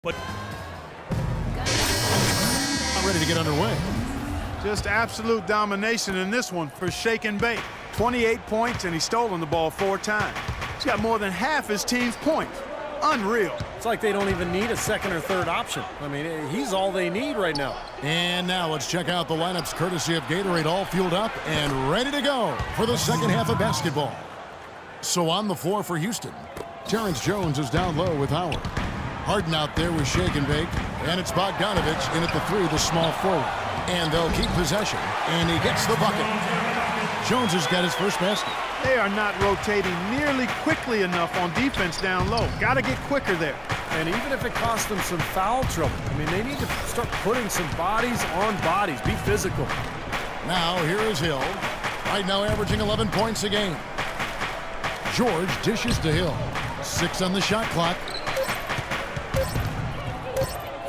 But not ready to get underway. Just absolute domination in this one for Shake and Bake. 28 points, and he's stolen the ball 4 times. He's got more than half his team's points. Unreal. It's like they don't even need a second or third option. I mean, he's all they need right now. And now let's check out the lineups courtesy of Gatorade, all fueled up and ready to go for the second half of basketball. So on the floor for Houston, Terrence Jones is down low with Howard. Harden out there with Shake and Bake, and it's Bogdanovich in at the 3, the small forward. And they'll keep possession, and he gets the bucket. Jones has got his first basket. They are not rotating nearly quickly enough on defense down low. Got to get quicker there. And even if it costs them some foul trouble, I mean, they need to start putting some bodies on bodies. Be physical. Now here is Hill. Right now averaging 11 points a game. George dishes to Hill. 6 on the shot clock.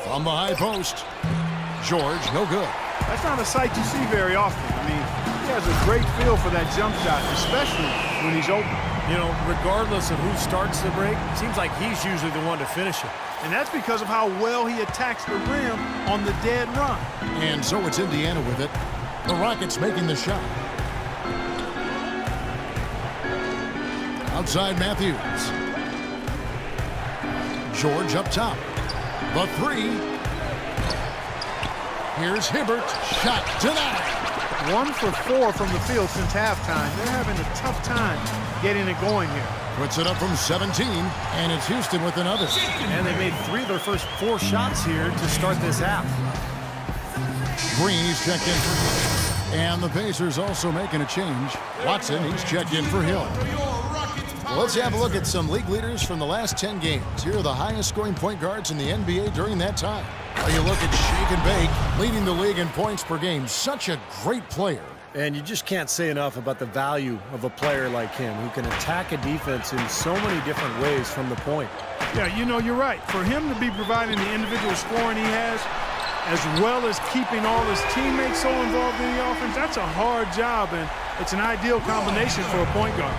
From the high post. George, no good. That's not a sight you see very often. I mean, he has a great feel for that jump shot, especially when he's open. You know, regardless of who starts the break, it seems like he's usually the one to finish it. And that's because of how well he attacks the rim on the dead run. And so it's Indiana with it. The Rockets making the shot. Outside Matthews. George up top. The 3. Here's Hibbert. Shot denied. 1 for 4 from the field since halftime. They're having a tough time getting it going here. Puts it up from 17, and it's Houston with another. And they made 3 of their first 4 shots here to start this half. Green, he's checked in. And the Pacers also making a change. Watson, he's checked in for Hill. Well, let's have a look at some league leaders from the last 10 games. Here are the highest scoring point guards in the NBA during that time. Well, you look at Shake and Bake, leading the league in points per game. Such a great player. And you just can't say enough about the value of a player like him who can attack a defense in so many different ways from the point. Yeah, you know, you're right. For him to be providing the individual scoring he has, as well as keeping all his teammates so involved in the offense, that's a hard job, and it's an ideal combination for a point guard.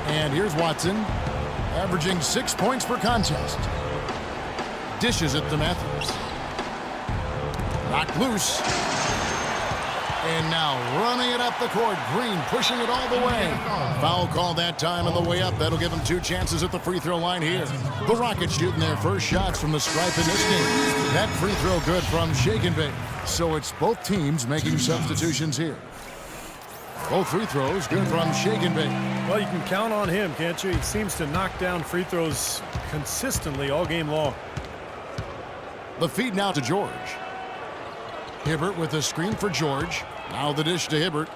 And here's Watson, averaging 6 points per contest. Dishes it to Matthews. Knocked loose. And now running it up the court. Green pushing it all the way. Foul call that time on the way up. That'll give them 2 chances at the free throw line here. The Rockets shooting their first shots from the stripe in this game. That free throw good from Shake and Bake. So it's both teams making substitutions here. Both free throws good from Shake and Bake. Well, you can count on him, can't you? He seems to knock down free throws consistently all game long. The feed now to George. Hibbert with the screen for George. Now the dish to Hibbert.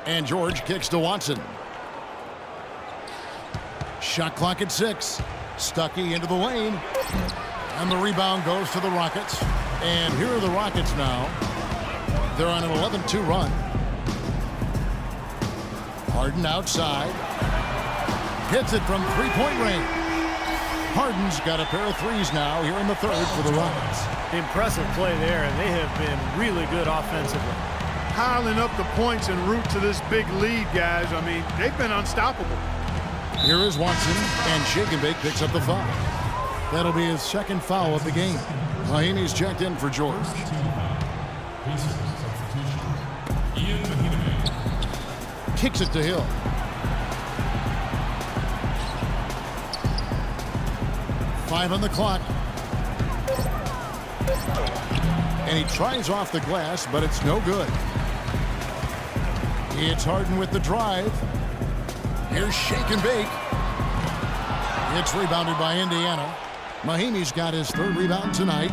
And George kicks to Watson. Shot clock at 6. Stuckey into the lane. And the rebound goes to the Rockets. And here are the Rockets now. They're on an 11-2 run. Harden outside. Hits it from 3-point range. Harden's got a pair of 3s now here in the 3rd for the Rockets. Impressive play there, and they have been really good offensively. Piling up the points en route to this big lead, guys. I mean, they've been unstoppable. Here is Watson, and Shake and Bake picks up the foul. That'll be his 2nd foul of the game. Mahinmi's checked in for George. Kicks it to Hill. Five on the clock. And he tries off the glass, but it's no good. It's Harden with the drive. Here's Shake and Bake. It's rebounded by Indiana. Mahinmi's got his 3rd rebound tonight.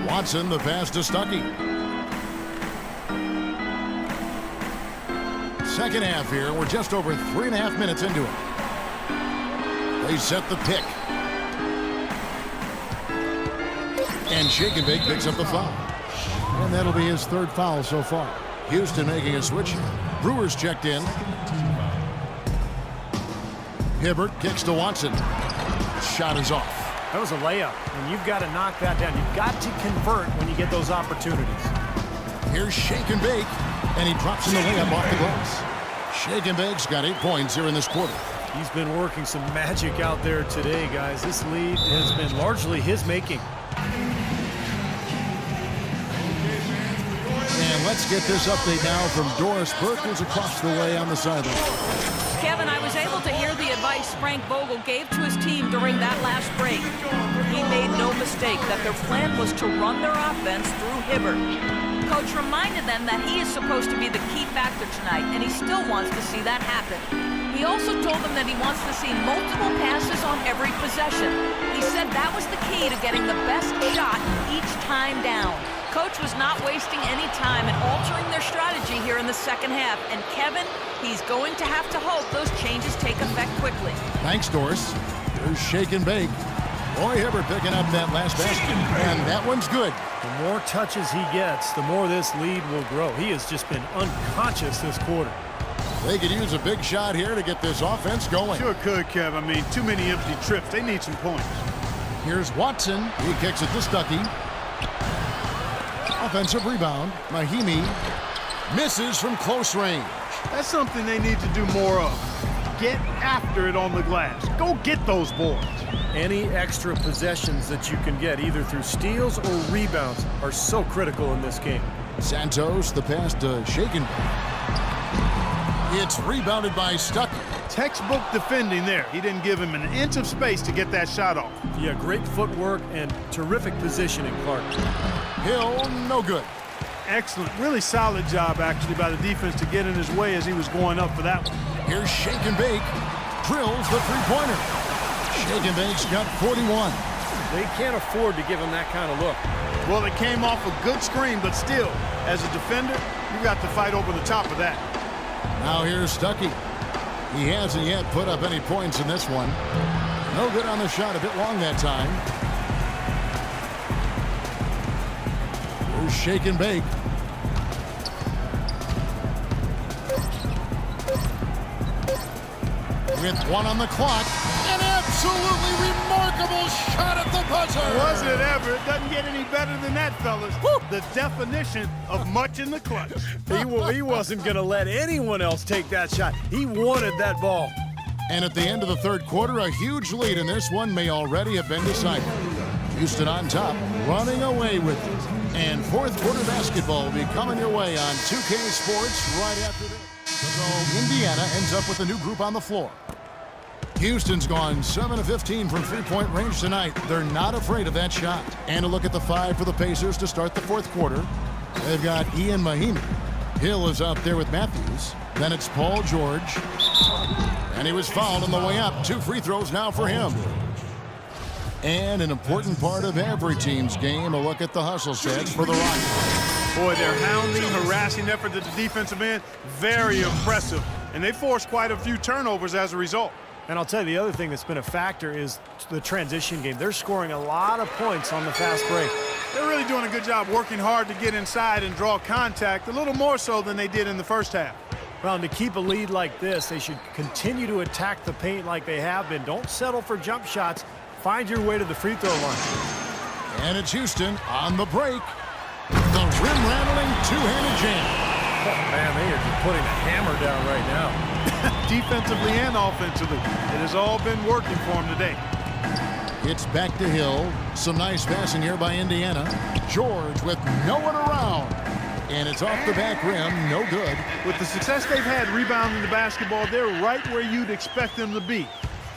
Watson, the pass to Stuckey. Second half here. We're just over 3.5 minutes into it. They set the pick. And Shake and Bake picks up the foul. And that'll be his 3rd foul so far. Houston making a switch. Brewers checked in. Hibbert kicks to Watson. Shot is off. That was a layup, and you've got to knock that down. You've got to convert when you get those opportunities. Here's Shake and Bake, and he drops in the layup off the glass. Shake and Bake's got 8 points here in this quarter. He's been working some magic out there today, guys. This lead has been largely his making. And let's get this update now from Doris Burke, who's across the way on the sideline. Kevin, I was able to hear the advice Frank Vogel gave to his team during that last break. He made no mistake that their plan was to run their offense through Hibbert. Coach reminded them that he is supposed to be the key factor tonight, and he still wants to see that happen. He also told them that he wants to see multiple passes on every possession. He said that was the key to getting the best shot each time down. Coach was not wasting any time in altering their strategy here in the second half. And Kevin, he's going to have to hope those changes take effect quickly. Thanks, Doris. Here's Shake and Bake. Roy Hibbert picking up that last basket, and that one's good. The more touches he gets, the more this lead will grow. He has just been unconscious this quarter. They could use a big shot here to get this offense going. Sure could, Kev. I mean, too many empty trips. They need some points. Here's Watson. He kicks it to Stuckey. Offensive rebound. Mahimi misses from close range. That's something they need to do more of. Get after it on the glass. Go get those boards. Any extra possessions that you can get, either through steals or rebounds, are so critical in this game. Santos, the pass to Shake and Bake. It's rebounded by Stuckey. Textbook defending there. He didn't give him an inch of space to get that shot off. Yeah, great footwork and terrific positioning, Clark. Hill, no good. Excellent. Really solid job, actually, by the defense to get in his way as he was going up for that one. Here's Shake and Bake. Drills the three-pointer. Shake and Bake's got 41. They can't afford to give him that kind of look. Well, it came off a good screen, but still, as a defender, you got to fight over the top of that. Now here's Stuckey. He hasn't yet put up any points in this one. No good on the shot, a bit long that time. Here's Shake and Bake. With 1 on the clock, an absolutely remarkable shot at the buzzer. Was it ever? It doesn't get any better than that, fellas. Woo! The definition of much in the clutch. He wasn't going to let anyone else take that shot. He wanted that ball. And at the end of the third quarter, a huge lead in this one may already have been decided. Houston on top, running away with it. And fourth quarter basketball will be coming your way on 2K Sports right after this. So Indiana ends up with a new group on the floor. Houston's gone 7 of 15 from three-point range tonight. They're not afraid of that shot. And a look at the 5 for the Pacers to start the fourth quarter. They've got Ian Mahimi. Hill is out there with Matthews. Then it's Paul George. And he was fouled on the way up. 2 free throws now for him. And an important part of every team's game, a look at the hustle sets for the Rockets. Boy, their hounding, harassing effort at the defensive end, very impressive. And they forced quite a few turnovers as a result. And I'll tell you, the other thing that's been a factor is the transition game. They're scoring a lot of points on the fast break. They're really doing a good job working hard to get inside and draw contact, a little more so than they did in the first half. Well, and to keep a lead like this, they should continue to attack the paint like they have been. Don't settle for jump shots. Find your way to the free throw line. And it's Houston on the break. The rim-rattling two-handed jam. Oh, man, they are just putting a hammer down right now. Defensively and offensively. It has all been working for them today. It's back to Hill. Some nice passing here by Indiana. George with no one around. And it's off the back rim, no good. With the success they've had rebounding the basketball, they're right where you'd expect them to be.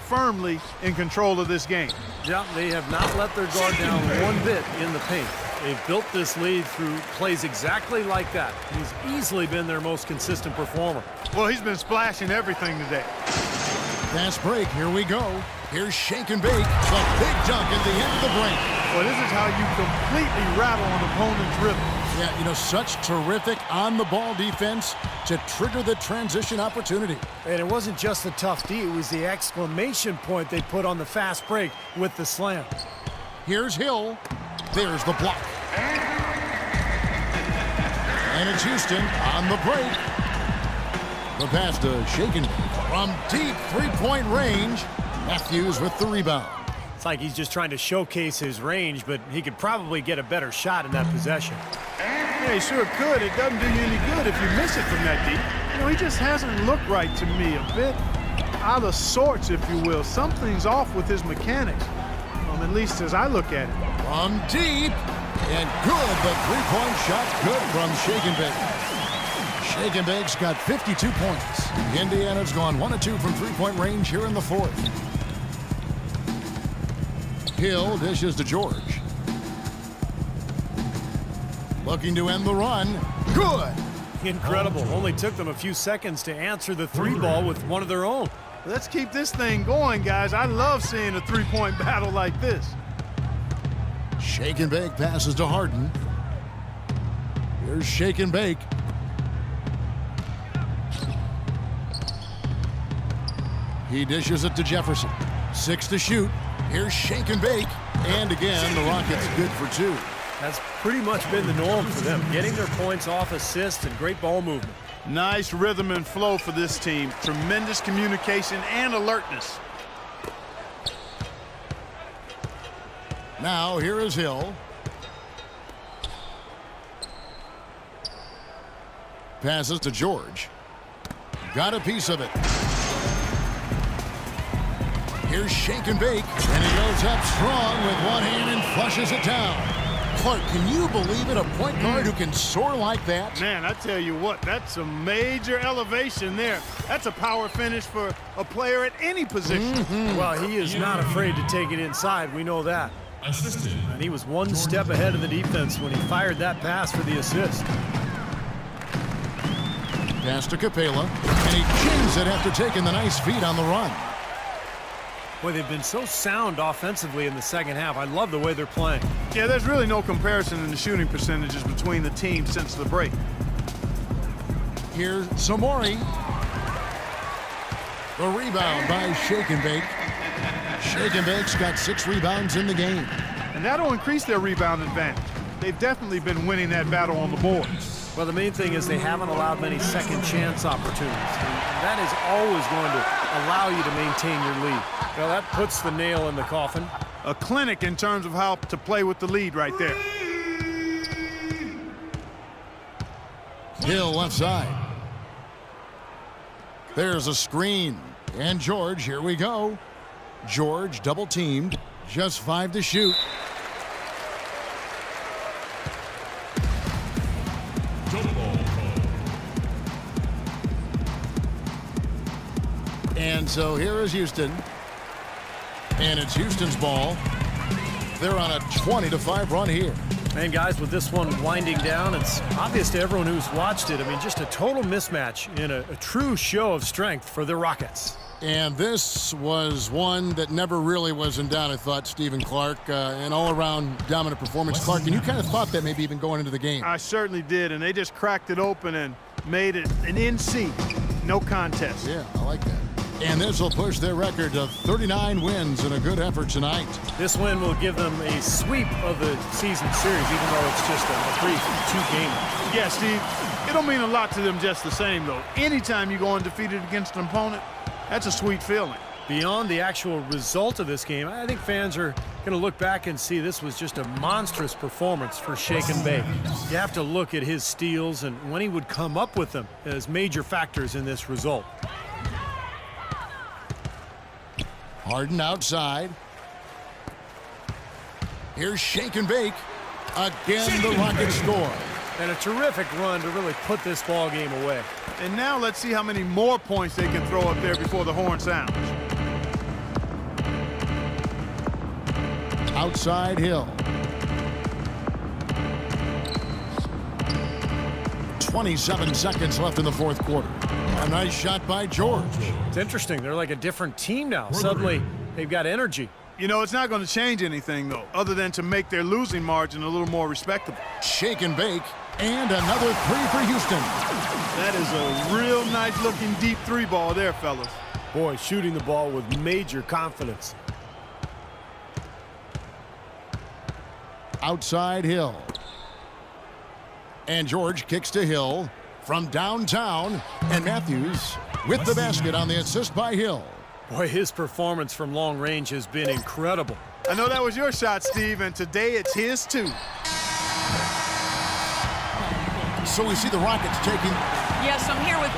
Firmly in control of this game. Yeah, they have not let their guard down one bit in the paint. They've built this lead through plays exactly like that. He's easily been their most consistent performer. Well, he's been splashing everything today. Fast break, here we go. Here's Shake and Bake, the big dunk at the end of the break. Well, this is how you completely rattle an opponent's rhythm. Yeah, you know, such terrific on-the-ball defense to trigger the transition opportunity. And it wasn't just the tough D, it was the exclamation point they put on the fast break with the slam. Here's Hill. There's the block. And it's Houston on the break. The pass to Shake and Bake from deep three-point range. Matthews with the rebound. It's like he's just trying to showcase his range, but he could probably get a better shot in that possession. Yeah, he sure could. It doesn't do you any good if you miss it from that deep. You know, he just hasn't looked right to me. A bit out of sorts, if you will. Something's off with his mechanics, at least as I look at it. From deep, and good. The three-point shot good from Shake and Bake. Shake and Bake's got 52 points. Indiana's gone 1 of 2 from three-point range here in the fourth. Hill dishes to George. Looking to end the run. Good. Incredible. Only took them a few seconds to answer the three ball with one of their own. Let's keep this thing going, guys. I love seeing a three-point battle like this. Shake and Bake passes to Harden. Here's Shake and Bake. He dishes it to Jefferson. 6 to shoot. Here's Shake and Bake. And again, the Rockets good for 2. That's pretty much been the norm for them, getting their points off assists and great ball movement. Nice rhythm and flow for this team. Tremendous communication and alertness. Now, here is Hill. Passes to George. Got a piece of it. Here's Shake and Bake. And he goes up strong with one hand and flushes it down. Clark, can you believe it? A point guard who can soar like that? Man, I tell you what, that's a major elevation there. That's a power finish for a player at any position. Well, he is not afraid to take it inside. We know that. And he was one step ahead of the defense when he fired that pass for the assist. Pass to Capela, and he jings it after taking the nice feed on the run. Boy, they've been so sound offensively in the second half. I love the way they're playing. Yeah, there's really no comparison in the shooting percentages between the teams since the break. Here's Samori. The rebound by Shake and Bake. Shake and Bake's got 6 rebounds in the game. And that'll increase their rebound advantage. They've definitely been winning that battle on the boards. Well, the main thing is they haven't allowed many second chance opportunities. And that is always going to allow you to maintain your lead. Well, that puts the nail in the coffin. A clinic in terms of how to play with the lead right there. Hill left side. There's a screen. And George, here we go. George double teamed. Just 5 to shoot. And so here is Houston. And it's Houston's ball. They're on a 20-5 run here. And guys, with this one winding down, it's obvious to everyone who's watched it. I mean, just a total mismatch in a true show of strength for the Rockets. And this was one that never really was in doubt, I thought, Stephen Clark. An all-around dominant performance. Clark, and you kind of thought that maybe even going into the game. I certainly did, and they just cracked it open and made it an NC. No contest. Yeah, I like that. And this will push their record to 39 wins in a good effort tonight. This win will give them a sweep of the season series, even though it's just a brief 2-gamer. Yeah, Steve, it'll mean a lot to them just the same, though. Anytime you go undefeated against an opponent, that's a sweet feeling. Beyond the actual result of this game, I think fans are going to look back and see this was just a monstrous performance for Shake and Bake. You have to look at his steals and when he would come up with them as major factors in this result. Harden outside. Here's Shake and Bake. Again, the Rockets score. And a terrific run to really put this ball game away. And now let's see how many more points they can throw up there before the horn sounds. Outside Hill. 27 seconds left in the fourth quarter. A nice shot by George. It's interesting. They're like a different team now. Suddenly, they've got energy. You know, it's not going to change anything, though, other than to make their losing margin a little more respectable. Shake and Bake. And another 3 for Houston. That is a real nice-looking deep 3 ball there, fellas. Boy, shooting the ball with major confidence. Outside Hill. And George kicks to Hill from downtown. And Matthews with the basket on the assist by Hill. Boy, his performance from long range has been incredible. I know that was your shot, Steve, and today it's his too. So we see the Rockets taking... Yes, I'm here with